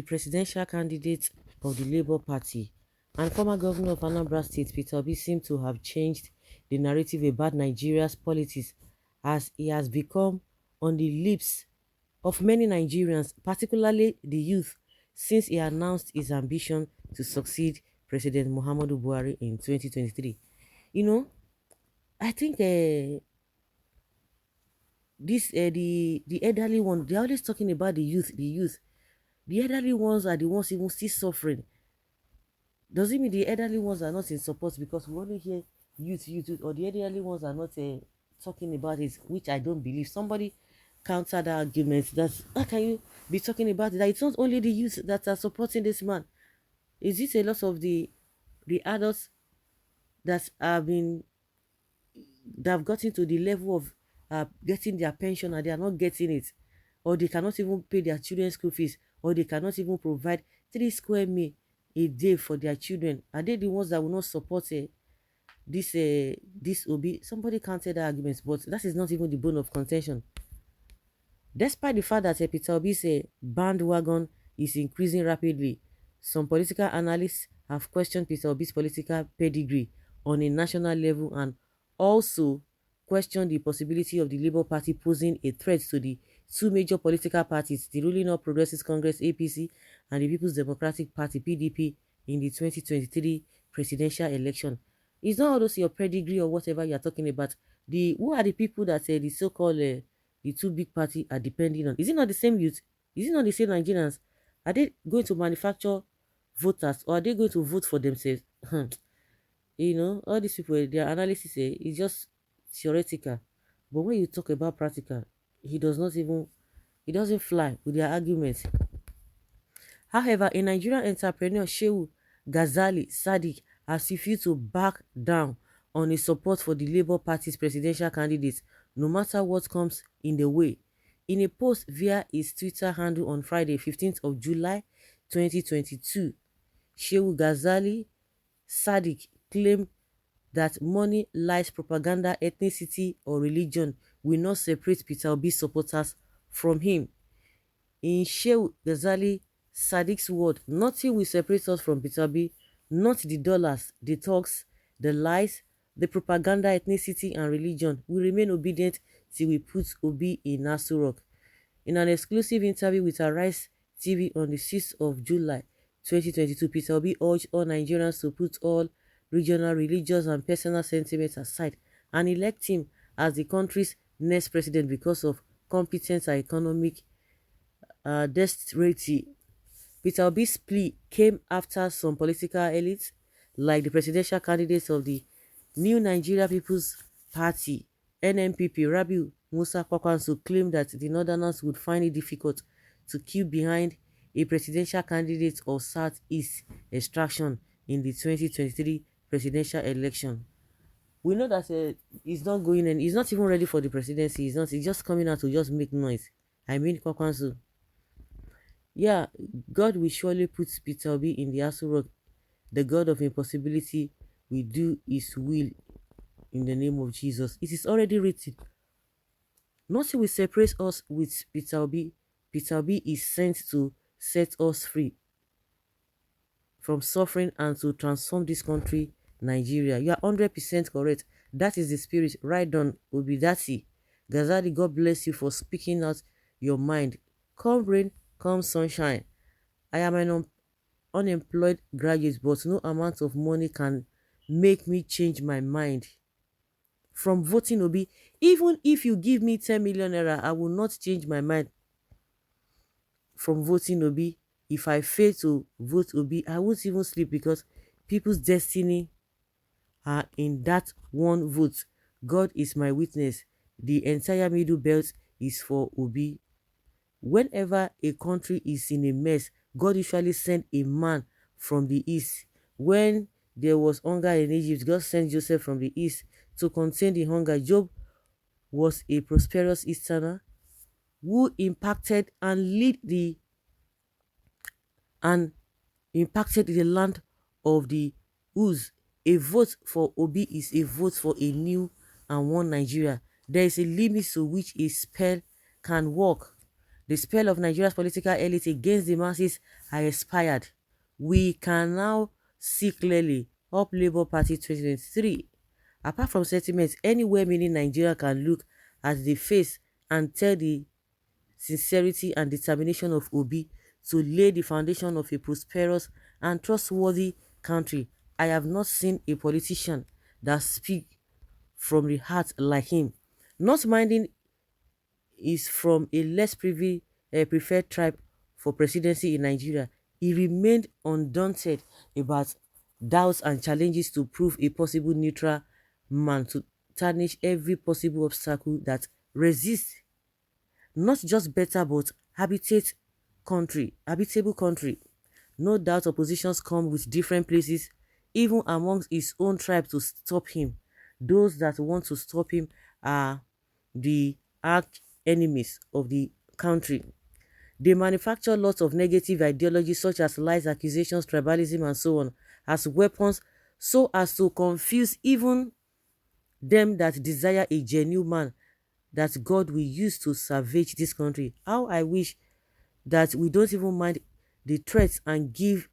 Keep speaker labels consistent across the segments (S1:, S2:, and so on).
S1: presidential candidate of the Labour Party and former governor of Anambra State, Peter Obi, seemed to have changed the narrative about Nigeria's politics as he has become on the lips of many Nigerians, particularly the youth, since he announced his ambition to succeed President Muhammadu Buhari in 2023. You know, I think the elderly one, they're always talking about the youth, the youth. The elderly ones are the ones even still suffering. Does it mean the elderly ones are not in support because we only hear youth, or the elderly ones are not talking about it, which I don't believe. Somebody counter that argument. That how can you be talking about it? That it's not only the youth that are supporting this man. Is it a lot of the adults that have been that have gotten to the level of getting their pension and they are not getting it, or they cannot even pay their children's school fees, or they cannot even provide 3 square meal a day for their children? Are they the ones that will not support this Obi? Somebody counted that argument, but that is not even the bone of contention. Despite the fact that Peter Obi's bandwagon is increasing rapidly, some political analysts have questioned Peter Obi's political pedigree on a national level and also questioned the possibility of the Labour Party posing a threat to the two major political parties, the ruling All Progressives Congress (APC) and the People's Democratic Party (PDP) in the 2023 presidential election. It's not all those your pedigree or whatever you are talking about. Who are the people that the so-called the two big parties are depending on? Is it not the same youth? Is it not the same Nigerians? Are they going to manufacture voters, or are they going to vote for themselves? All these people, their analysis is just theoretical. But when you talk about practical, he doesn't fly with their arguments. However, a Nigerian entrepreneur, Shehu Gezali Sadiq, has refused to back down on his support for the Labour Party's presidential candidate, no matter what comes in the way. In a post via his Twitter handle on Friday, 15th of July 2022, Shehu Gezali Sadiq claimed that money, lies, propaganda, ethnicity, or religion will not separate Peter Obi's supporters from him. In Shehu Gezali Sadiq's word, nothing will separate us from Peter Obi, not the dollars, the talks, the lies, the propaganda, ethnicity, and religion. We remain obedient till we put Obi in Aso Rock. In an exclusive interview with Arise TV on the 6th of July 2022, Peter Obi urged all Nigerians to put all regional, religious, and personal sentiments aside and elect him as the country's next president because of competence and economic dexterity. Peter Obi's plea came after some political elites, like the presidential candidates of the New Nigeria People's Party (NNPP), Rabiu Musa Kwankwaso, claimed that the Northerners would find it difficult to queue behind a presidential candidate of Southeast extraction in the 2023 presidential election. We know that he's not going, and he's not even ready for the presidency. He's just coming out to just make noise. I mean, Kwakwanso. Yeah, God will surely put Peter Obi in the Aso Rock. The God of impossibility will do his will in the name of Jesus. It is already written. Nothing will separate us with Peter Obi. Peter Obi is sent to set us free from suffering and to transform this country, Nigeria. You are 100% correct. That is the spirit. Right on, Obidati. Gezali, God bless you for speaking out your mind. Come rain, come sunshine. I am an unemployed graduate, but no amount of money can make me change my mind from voting Obi. Even if you give me 10 million naira, I will not change my mind from voting Obi. If I fail to vote Obi, I won't even sleep because people's destiny are in that one vote. God is my witness. The entire middle belt is for Obi. Whenever a country is in a mess, God usually sent a man from the east. When there was hunger in Egypt, God sent Joseph from the east to contain the hunger. Job was a prosperous Easterner who impacted the land of the Uz. A vote for Obi is a vote for a new and one Nigeria. There is a limit to which a spell can work. The spell of Nigeria's political elite against the masses are expired. We can now see clearly up Labour Party 2023. Apart from sentiments, anywhere meaning Nigeria can look at the face and tell the sincerity and determination of Obi to lay the foundation of a prosperous and trustworthy country. I have not seen a politician that speaks from the heart like him. Not minding is from a less preferred tribe for presidency in Nigeria. He remained undaunted about doubts and challenges to prove a possible neutral man to tarnish every possible obstacle that resists not just better but habitable country. No doubt oppositions come with different places, even amongst his own tribe to stop him. Those that want to stop him are the arch enemies of the country. They manufacture lots of negative ideologies such as lies, accusations, tribalism, and so on as weapons so as to confuse even them that desire a genuine man that God will use to salvage this country. How I wish that we don't even mind the threats and give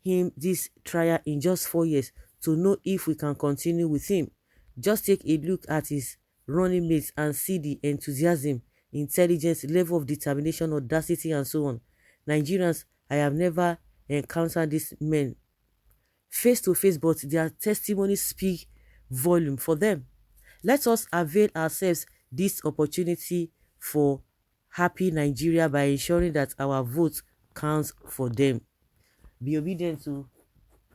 S1: him this trial in just 4 years to know if we can continue with him. Just take a look at his running mates and see the enthusiasm, intelligence, level of determination, audacity, and so on. Nigerians, I have never encountered these men face to face, but their testimonies speak volume for them. Let us avail ourselves this opportunity for happy Nigeria by ensuring that our vote counts for them. Be obedient to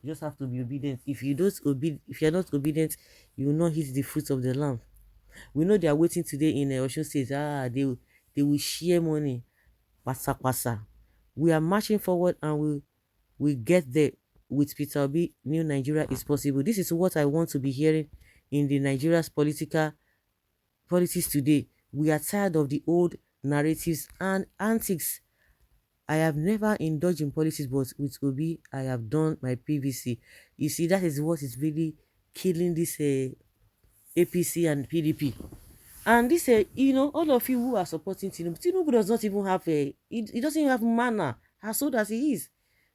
S1: you just have to be obedient. If you're not obedient, you will not hit the fruit of the land. We know they are waiting today in Osun State. They will share money. Pasa pasa. We are marching forward and we get there with Peter Obi. New Nigeria is possible. This is what I want to be hearing in the Nigeria's politics today. We are tired of the old narratives and antics. I have never indulged in politics, but with Obi, I have done my PVC. You see, that is what is really killing this APC and PDP. And this, all of you who are supporting Tinubu does not even have he doesn't even have manner, as old as he is.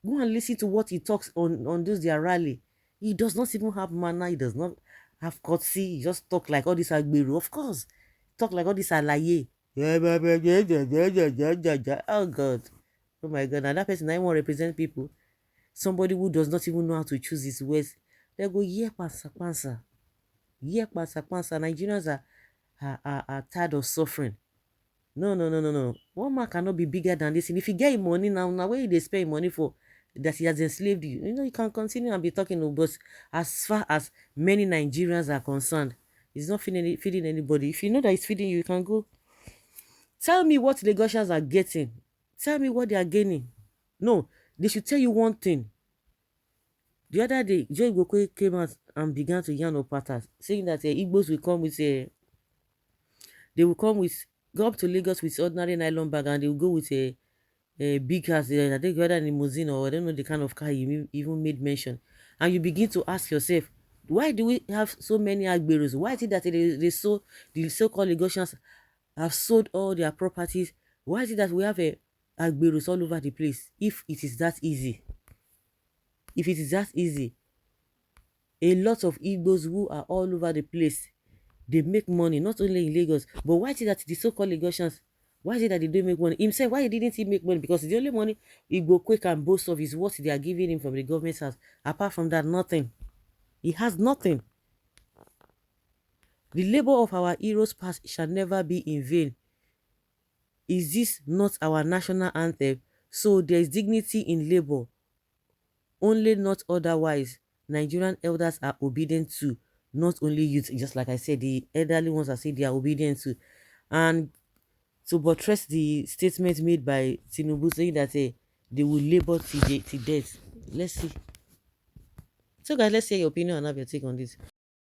S1: Go and listen to what he talks on those their rally. He does not even have manner. He does not have courtesy. He just talk like all this Agberu. Of course, talk like all this Alaye. Oh God. Oh my God. And that person, I want to represent people. Somebody who does not even know how to choose his words. They go, yeah, pansa. Yeah, pansa. Nigerians are tired of suffering. No. One man cannot be bigger than this. And if you get money now where they spend money for that he has enslaved you, you can continue and be talking about. As far as many Nigerians are concerned, it's not feeding anybody. If you know that it's feeding you, you can go. Tell me what Lagosians are getting. Tell me what they are gaining. No, they should tell you one thing. The other day, Joy Gokwe came out and began to yarn of patterns, saying that Igbos will come with they will go up to Lagos with ordinary nylon bag and they will go with a big house. I think whether in limousine or I don't know the kind of car you even made mention. And you begin to ask yourself, why do we have so many Agberos? Why is it that the so-called Lagosians have sold all their properties? Why is it that we have Agberos all over the place? If it is that easy, a lot of Igbos who are all over the place, they make money, not only in Lagos, but why is it that the so-called Lagosians, why is it that they don't make money? Himself, why didn't he make money? Because the only money Igbo quick and boast of is what they are giving him from the government's house. Apart from that, nothing. He has nothing. The labor of our heroes past shall never be in vain. Is this not our national anthem? So there is dignity in labor, only not otherwise. Nigerian elders are obedient to, not only youth, just like I said, the elderly ones are saying they are obedient to. And to buttress the statement made by Tinubu saying that they will labor till death. Let's see. So guys, let's hear your opinion and have your take on this.